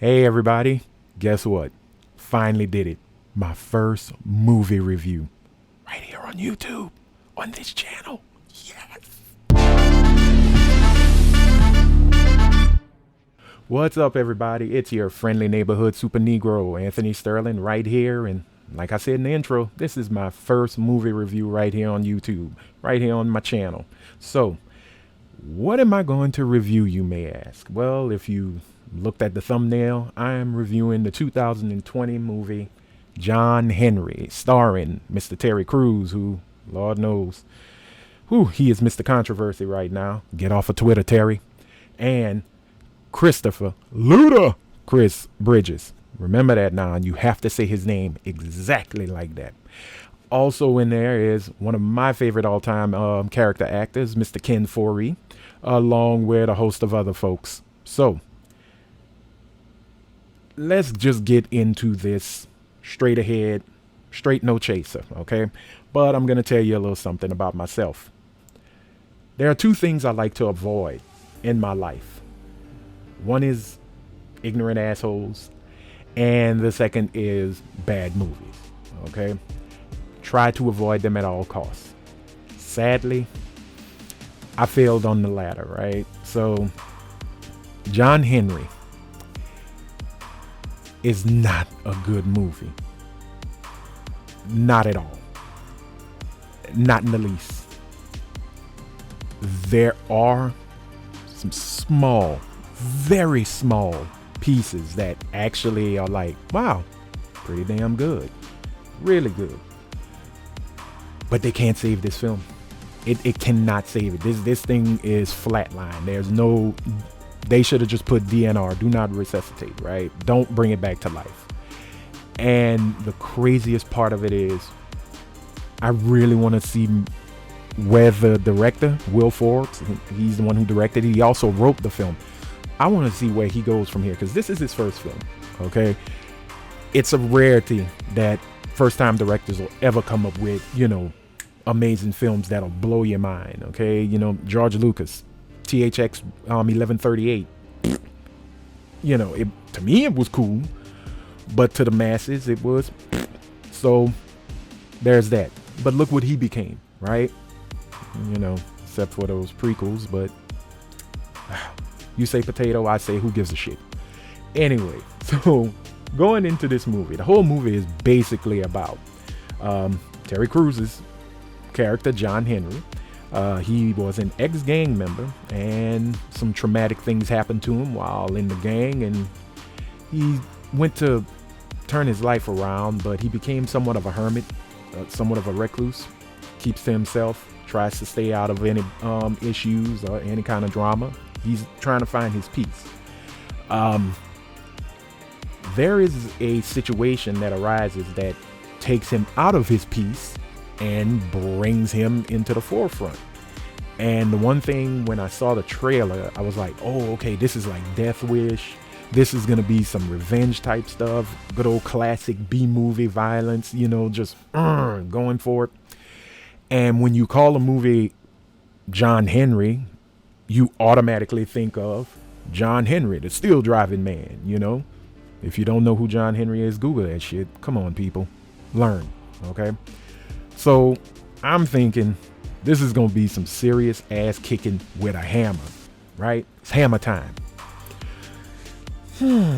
Hey everybody, guess what? Finally did it. My first movie review. Right here on YouTube, on this channel. Yes! What's up everybody? It's your friendly neighborhood super negro, Anthony Sterling, right here. And like I said in the intro, this is my first movie review right here on YouTube, right here on my channel. So, what am I going to review, you may ask? Well, if you looked at the thumbnail, I am reviewing the 2020 movie John Henry, starring Mr. Terry Crews, who, Lord knows, he is Mr. Controversy right now. Get off of Twitter, Terry. And Christopher Ludacris Bridges. Remember that now, and you have to say his name exactly like that. Also in there is one of my favorite all-time character actors, Mr. Ken Foree, along with a host of other folks. So, let's just get into this straight ahead, straight no chaser, okay? But I'm going to tell you a little something about myself. There are two things I like to avoid in my life. One is ignorant assholes, and the second is bad movies, okay? Try to avoid them at all costs. Sadly, I failed on the latter, right? So, John Henry is not a good movie. Not at all. Not in the least. There are some small, very small pieces that actually are like, wow, pretty damn good. Really good. But they can't save this film. It cannot save it. This thing is flatline. There's no... They should have just put DNR, do not resuscitate, right? Don't bring it back to life. And the craziest part of it is, I really want to see where the director, Will Forbes, he's the one who directed it. He also wrote the film. I want to see where he goes from here, because this is his first film, okay? It's a rarity that first-time directors will ever come up with, amazing films that'll blow your mind, okay? George Lucas, THX 1138. To me it was cool, but to the masses it was. So there's that. But look what he became, right? Except for those prequels. But you say potato, I say who gives a shit. Anyway, so going into this movie, the whole movie is basically about Terry Crews' character John Henry. He was an ex-gang member, and some traumatic things happened to him while in the gang, and he went to turn his life around, but he became somewhat of a hermit, somewhat of a recluse, keeps to himself, tries to stay out of any issues or any kind of drama. He's trying to find his peace. There is a situation that arises that takes him out of his peace and brings him into the forefront. And the one thing, when I saw the trailer, I was like, oh, okay, this is like Death Wish. This is going to be some revenge type stuff. Good old classic B-movie violence, just going for it. And when you call a movie John Henry, you automatically think of John Henry, the steel driving man, If you don't know who John Henry is, Google that shit. Come on, people. Learn, okay? So I'm thinking this is going to be some serious ass kicking with a hammer, right? It's hammer time. No,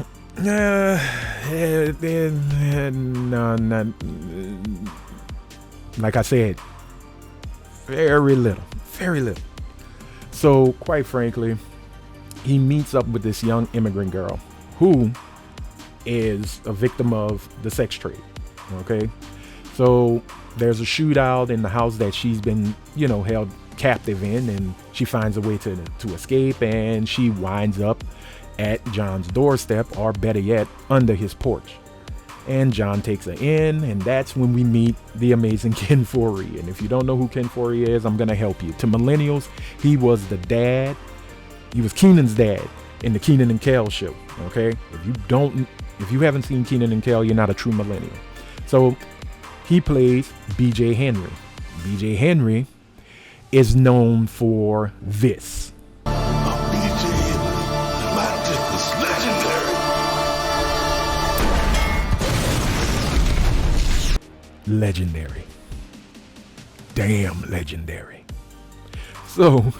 not. Like I said, very little. So quite frankly, he meets up with this young immigrant girl who is a victim of the sex trade, okay? So there's a shootout in the house that she's been, held captive in, and she finds a way to escape, and she winds up at John's doorstep, or better yet, under his porch. And John takes her in, and that's when we meet the amazing Ken Foree. And if you don't know who Ken Foree is, I'm going to help you. To millennials, he was the dad. He was Keenan's dad in the Keenan and Kel show, okay? If you haven't seen Keenan and Kel, you're not a true millennial. So he plays B.J. Henry. B.J. Henry is known for this. BJ, my dick was legendary. legendary. Damn legendary. So,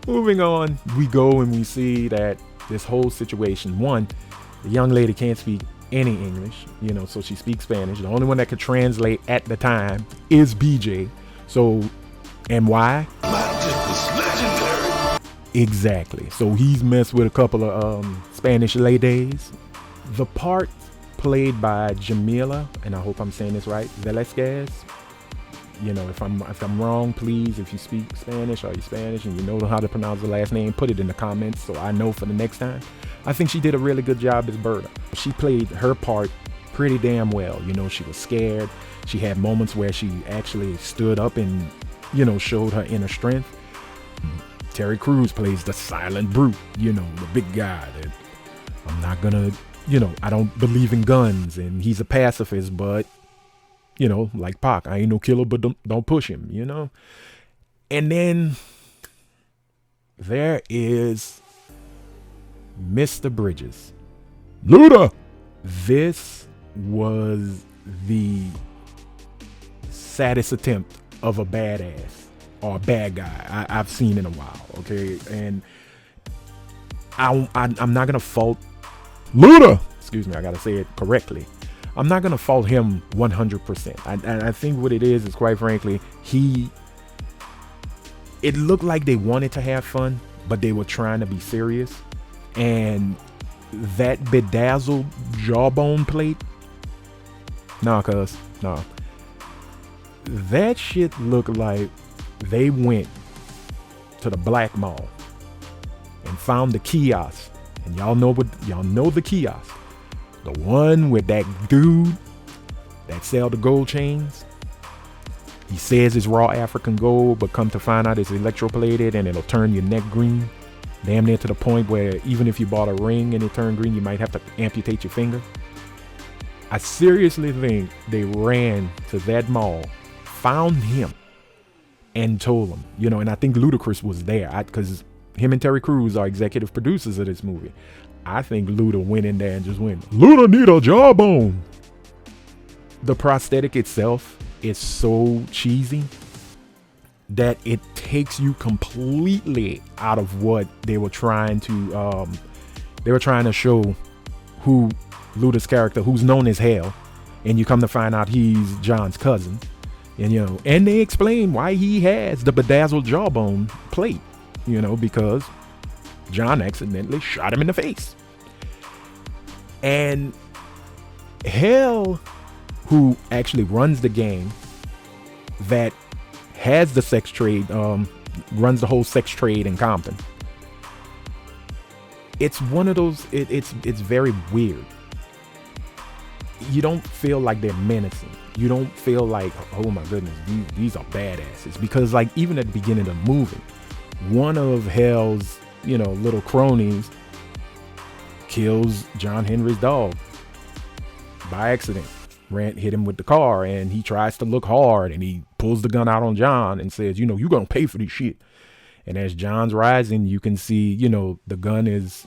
moving on, we go and we see that this whole situation, one, the young lady can't speak any English, so she speaks Spanish. The only one that could translate at the time is BJ. So, and why? Legendary. Exactly. So he's messed with a couple of Spanish ladies. The part played by Jamila, and I hope I'm saying this right, Velasquez. If I'm wrong, please, if you speak Spanish or you're Spanish and you know how to pronounce the last name, put it in the comments so I know for the next time. I think she did a really good job as Berta. She played her part pretty damn well. She was scared. She had moments where she actually stood up and, showed her inner strength. Terry Crews plays the silent brute, the big guy that I'm not gonna, I don't believe in guns, and he's a pacifist, but like Pac, I ain't no killer, but don't push him, And then there is Mr. Bridges. Luda! This was the saddest attempt of a badass or a bad guy I've seen in a while, okay? And I'm not going to fault Luda. Excuse me, I got to say it correctly. I'm not going to fault him 100%. I think what it is quite frankly, it looked like they wanted to have fun, but they were trying to be serious. And that bedazzled jawbone plate, nah. That shit looked like they went to the black mall and found the kiosk. And y'all know the kiosk. The one with that dude that sell the gold chains. He says it's raw African gold, but come to find out it's electroplated and it'll turn your neck green. Damn near to the point where even if you bought a ring and it turned green, you might have to amputate your finger. I seriously think they ran to that mall, found him, and told him, and I think Ludacris was there because him and Terry Crews are executive producers of this movie. I think Luda went in there and just went, Luda need a jawbone. The prosthetic itself is so cheesy that it takes you completely out of what they were trying to show who Luda's character, who's known as Hell, and you come to find out he's John's cousin, and they explain why he has the bedazzled jawbone plate, because John accidentally shot him in the face. And Hell, who actually runs the gang that has the sex trade, runs the whole sex trade in Compton. It's one of those, it's very weird. You don't feel like they're menacing. You don't feel like, oh my goodness, these are badasses. Because like even at the beginning of the movie, one of Hell's, little cronies kills John Henry's dog by accident. Hit him with the car, and he tries to look hard, and he pulls the gun out on John and says, you're gonna pay for this shit. And as John's rising, you can see, the gun is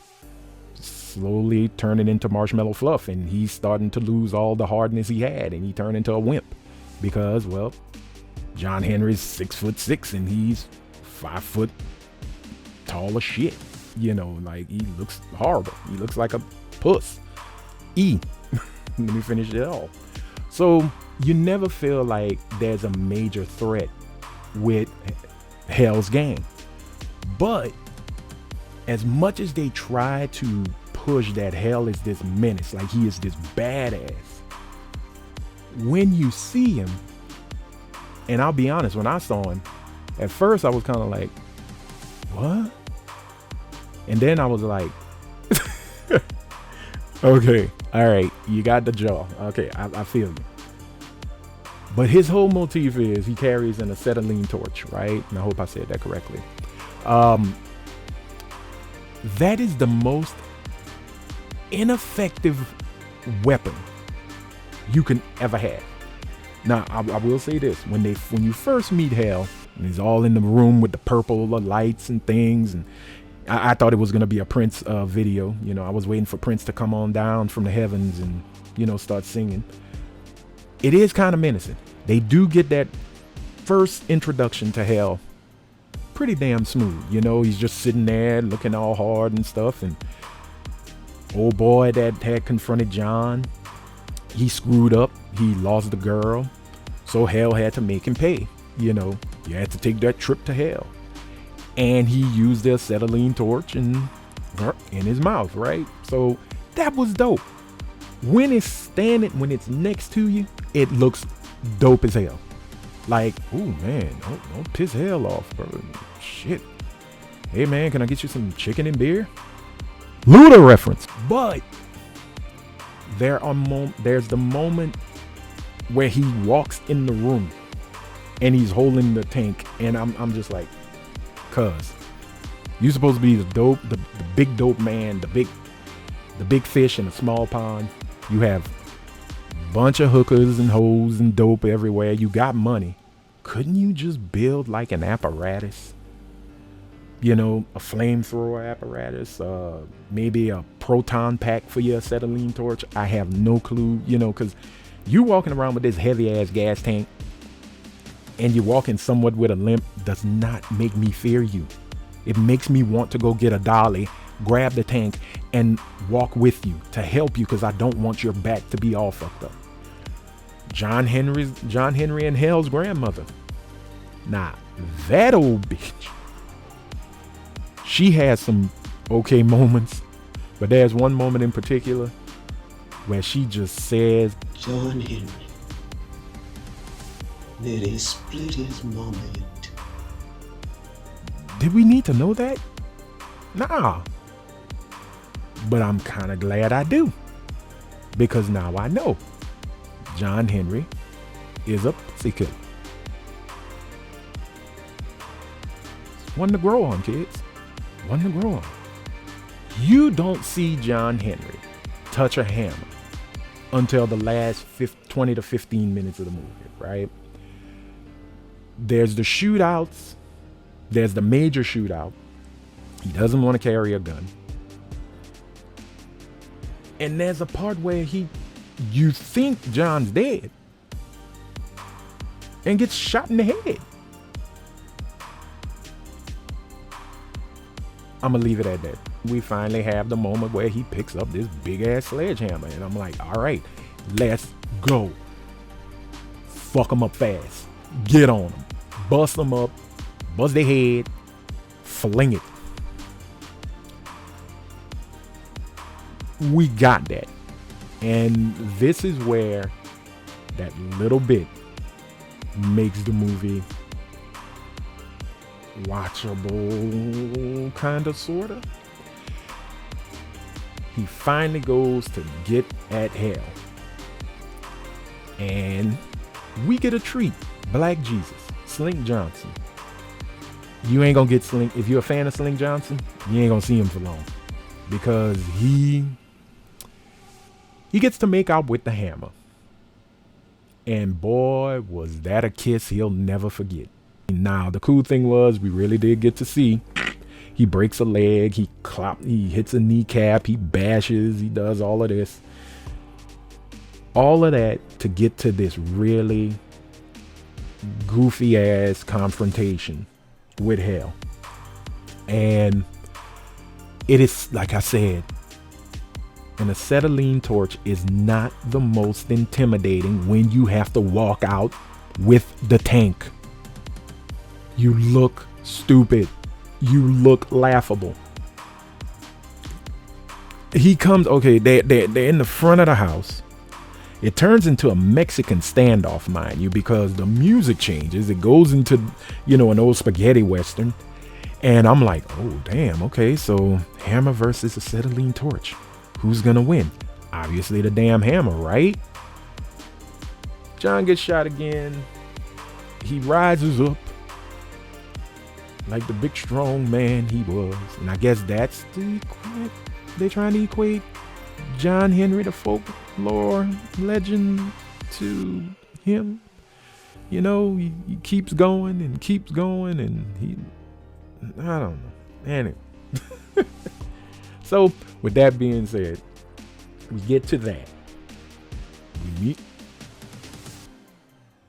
slowly turning into marshmallow fluff, and he's starting to lose all the hardness he had, and he turned into a wimp because, well, John Henry's 6'6" and he's 5 foot tall as shit. Like he looks horrible. He looks like a puss. Let me finish it all. So you never feel like there's a major threat with Hell's gang. But as much as they try to push that Hell is this menace, like he is this badass, when you see him, and I'll be honest, when I saw him, at first I was kind of like, what? And then I was like, okay, all right, you got the jaw. Okay, I feel you. But his whole motif is he carries an acetylene torch, right? And I hope I said that correctly. That is the most ineffective weapon you can ever have. Now, I will say this: when you first meet Hell, and he's all in the room with the purple lights and things, and I thought it was gonna be a Prince video. I was waiting for Prince to come on down from the heavens and start singing. it is kind of menacing. They do get that first introduction to hell pretty damn smooth. You know, he's just sitting there looking all hard and stuff. And old boy that had confronted John, he screwed up. He lost the girl. So hell had to make him pay. You know, you had to take that trip to hell. And he used the acetylene torch in his mouth, right? So that was dope. When it's next to you, it looks dope as hell. Like, oh man, don't piss hell off, bro. Shit. Hey man, can I get you some chicken and beer? Luda reference. But there's the moment where he walks in the room and he's holding the tank, and I'm just like, cuz you're supposed to be the big dope man, the big fish in a small pond. You have a bunch of hookers and hoes and dope everywhere. You got money. Couldn't you just build like an apparatus? You know, a flamethrower apparatus, maybe a proton pack for your acetylene torch. I have no clue, you know, because you walking around with this heavy ass gas tank and you're walking somewhat with a limp does not make me fear you. It makes me want to go get a dolly, grab the tank, and walk with you to help you, because I don't want your back to be all fucked up. John Henry and Hell's grandmother. Nah, that old bitch. She has some okay moments, but there's one moment in particular where she just says, John Henry nearly split his mama in two. Did we need to know that? Nah. But I'm kind of glad I do, because now I know John Henry is a pussy killer. One to grow on, kids. One to grow on. You don't see John Henry touch a hammer until the last 20 to 15 minutes of the movie, right? There's the shootouts. There's the major shootout. He doesn't want to carry a gun. And there's a part where you think John's dead and gets shot in the head. I'm going to leave it at that. We finally have the moment where he picks up this big ass sledgehammer, and I'm like, all right, let's go. Fuck them up fast. Get on them. Bust them up. Bust their head. Fling it. We got that. And this is where that little bit makes the movie watchable, kind of, sort of. He finally goes to get at hell. And we get a treat. Black Jesus, Slink Johnson. You ain't gonna get Slink. If you're a fan of Slink Johnson, you ain't gonna see him for long, because he gets to make out with the hammer. And boy, was that a kiss he'll never forget. Now, the cool thing was, we really did get to see, he breaks a leg, he hits a kneecap, he bashes, he does all of this. All of that to get to this really goofy ass confrontation with hell. And it is, like I said, an acetylene torch is not the most intimidating when you have to walk out with the tank. You look stupid. You look laughable. He comes, okay, they're in the front of the house. It turns into a Mexican standoff, mind you, because the music changes. It goes into, an old spaghetti western. And I'm like, oh, damn, okay, so hammer versus acetylene torch. Who's gonna win? Obviously the damn hammer, right? John gets shot again. He rises up like the big strong man he was. And I guess that's they're trying to equate John Henry, the folklore legend, to him. He keeps going and keeps going, and I don't know. Anyway. So, with that being said, we get to that. We meet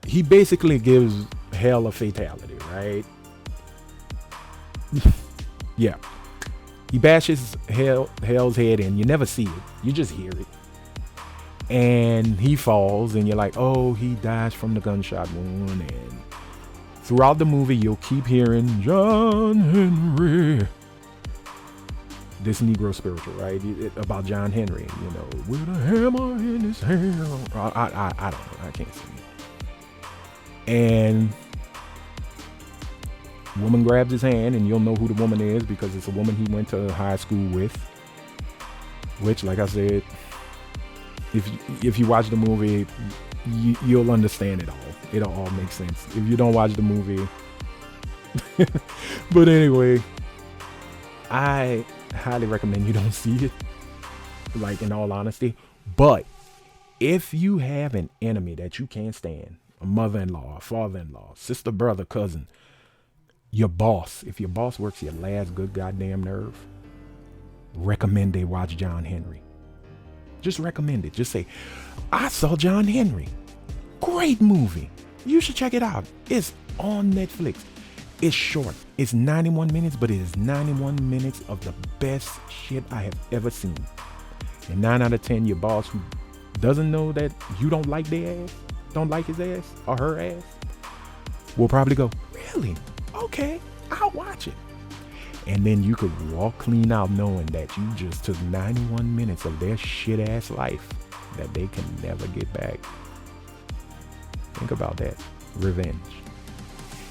he basically gives Hell a fatality, right? Yeah. He bashes Hell's head in. You never see it. You just hear it. And he falls, and you're like, oh, he dies from the gunshot wound. And throughout the movie, you'll keep hearing John Henry. This Negro spiritual, right? About John Henry, you know, with a hammer in his hand. I don't know. I can't sing it. And woman grabs his hand, and you'll know who the woman is because it's a woman he went to high school with. Which, like I said, if you watch the movie, you'll understand it all. It'll all make sense. If you don't watch the movie. But anyway, I highly recommend you don't see it, like, in all honesty. But if you have an enemy that you can't stand, a mother-in-law, a father-in-law, sister, brother, cousin, your boss, if your boss works your last good goddamn nerve, recommend they watch John Henry. Just recommend it. Just say, I saw John Henry. Great movie. You should check it out. It's on Netflix. It's short. It's 91 minutes, but it is 91 minutes of the best shit I have ever seen. And 9 out of 10, your boss who doesn't know that you don't like their ass, don't like his ass or her ass, will probably go, really? Okay, I'll watch it. And then you could walk clean out knowing that you just took 91 minutes of their shit ass life that they can never get back. Think about that. Revenge.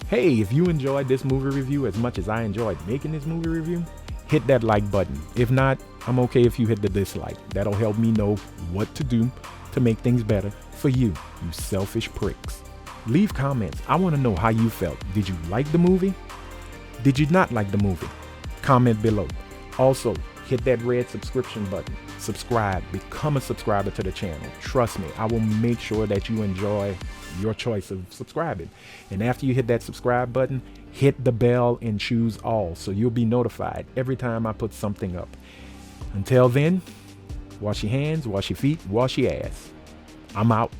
Hey, if you enjoyed this movie review as much as I enjoyed making this movie review, hit that like button. If not, I'm okay if you hit the dislike. That'll help me know what to do to make things better for you selfish pricks. Leave comments. I want to know how you felt. Did you like the movie? Did you not like the movie? Comment below. Also, hit that red subscription button. Subscribe. Become a subscriber to the channel. Trust me, I will make sure that you enjoy your choice of subscribing. And after you hit that subscribe button, hit the bell and choose all so you'll be notified every time I put something up. Until then, wash your hands, wash your feet, wash your ass. I'm out.